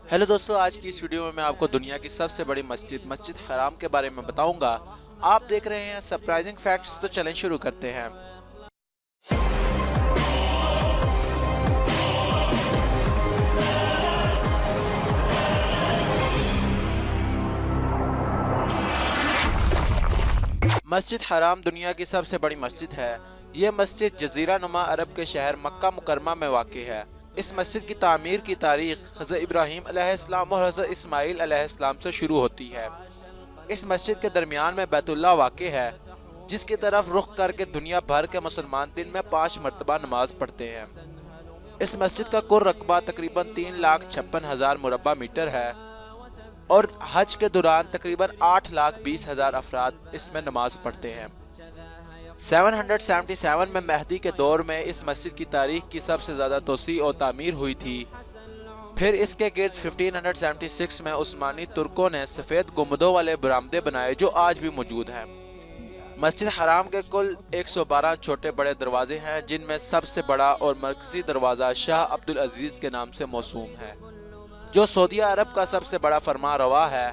Hello दोस्तों, आज की इस वीडियो में मैं आपको दुनिया की सबसे बड़ी मस्जिद हराम के बारे में बताऊंगा। आप देख रहे हैं सरप्राइजिंग फैक्ट्स, तो चलें शुरू करते हैं। मस्जिद हराम दुनिया की सबसे बड़ी मस्जिद है। यह मस्जिद जजीरा नुमा अरब के शहर मक्का मुकरमा में वाक़ है। इस मस्जिद की तामीर की तारीख हज़रत इब्राहीम अलैहिस्सलाम और हज़रत इस्माईल अलैहिस्सलाम से शुरू होती है। इस मस्जिद के दरमियान में बैतुल्लाह वाक़ है, जिसकी तरफ रुख करके दुनिया भर के मुसलमान दिन में 5 मरतबा नमाज पढ़ते हैं। इस मस्जिद का कुल रकबा तकरीबन 3,56,000 मुरब्बा मीटर है और हज के दौरान तकरीबन 8,20,000 अफराद इसमें नमाज पढ़ते हैं। 777 में मेहदी के दौर में इस मस्जिद की तारीख की सबसे ज़्यादा तोसी और तामीर हुई थी। फिर इसके गिर्द 1576 में उस्मानी तुर्कों ने सफ़ेद गुंबदों वाले बरामदे बनाए जो आज भी मौजूद हैं। मस्जिद हराम के कुल 112 छोटे बड़े दरवाजे हैं, जिनमें सबसे बड़ा और मरकजी दरवाज़ा शाह अब्दुल अजीज़ के नाम से मौसूम है, जो सऊदी अरब का सबसे बड़ा फरमारवा है।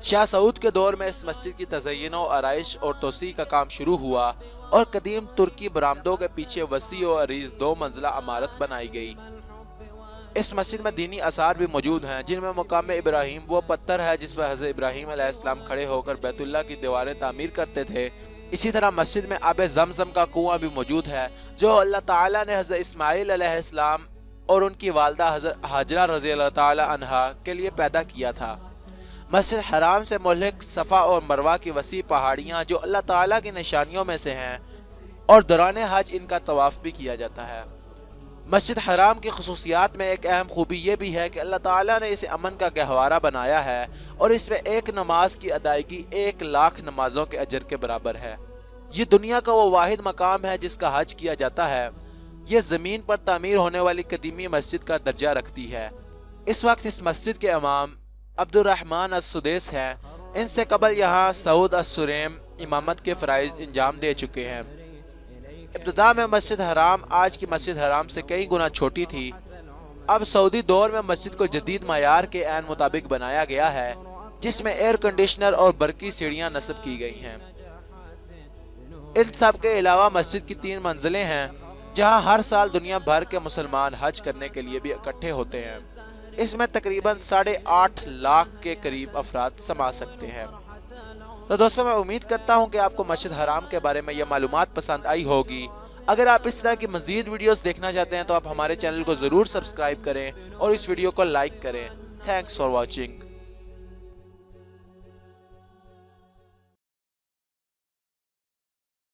शाह सऊद के दौर में इस मस्जिद की तज़य्युन और आराइश और तोसी का काम शुरू हुआ और कदीम तुर्की बरामदों के पीछे वसी और अरीज 2 मंजिला इमारत बनाई गई। इस मस्जिद में दीनी आसार भी मौजूद हैं, जिनमें मकाम इब्राहीम वो पत्थर है जिस पर हज़रत इब्राहीम अलैहिस्सलाम खड़े होकर बैतुल्लाह की दीवारें तामीर करते थे। इसी तरह मस्जिद में आब ज़मज़म का कुआं भी मौजूद है, जो अल्लाह ताला ने हज़रत इस्माईल अलैहिस्सलाम और उनकी वालदा हज़रत हाजरा रज़ियल्लाहु ताला अन्हा के लिए पैदा किया था। मस्जिद हराम से मुल्हिक सफ़ा और मरवा की वसी पहाड़ियाँ जो अल्लाह ताला की निशानियों में से हैं, और दौरान हज इनका तवाफ़ भी किया जाता है। मस्जिद हराम की खसूसियात में एक अहम खूबी ये भी है कि अल्लाह ताला ने इसे अमन का गहवारा बनाया है और इसमें एक नमाज की अदायगी 1,00,000 नमाजों के अजर के बराबर है। ये दुनिया का वो वाहिद मकाम है जिसका हज किया जाता है। ये ज़मीन पर तामीर होने वाली कदीमी मस्जिद का दर्जा रखती है। इस वक्त इस मस्जिद के इमाम अब्दुर्रहमान अस-सुदैस हैं। इनसे कबल यहाँ सऊद अस-सुरैम इमामत के फ़राइज़ अंजाम दे चुके हैं। इब्तिदा में मस्जिद हराम आज की मस्जिद हराम से कई गुना छोटी थी। अब सऊदी दौर में मस्जिद को जदीद मायार के ऐन मुताबिक बनाया गया है, जिसमें एयर कंडीशनर और बरकी सीढ़ियाँ नस्ब की गई हैं। इन सब के अलावा मस्जिद की 3 मंजिलें हैं, जहाँ हर साल दुनिया भर के मुसलमान हज करने के लिए भी इकट्ठे होते हैं। इसमें तकरीबन 8.5 लाख के करीब अफराद समा सकते हैं। तो दोस्तों, मैं उम्मीद करता हूँ कि आपको मस्जिद हराम के बारे में यह मालूमात पसंद आई होगी। अगर आप इस तरह की मज़ीद वीडियोस देखना चाहते हैं तो आप हमारे चैनल को ज़रूर सब्सक्राइब करें और इस वीडियो को लाइक करें। Thanks for watching.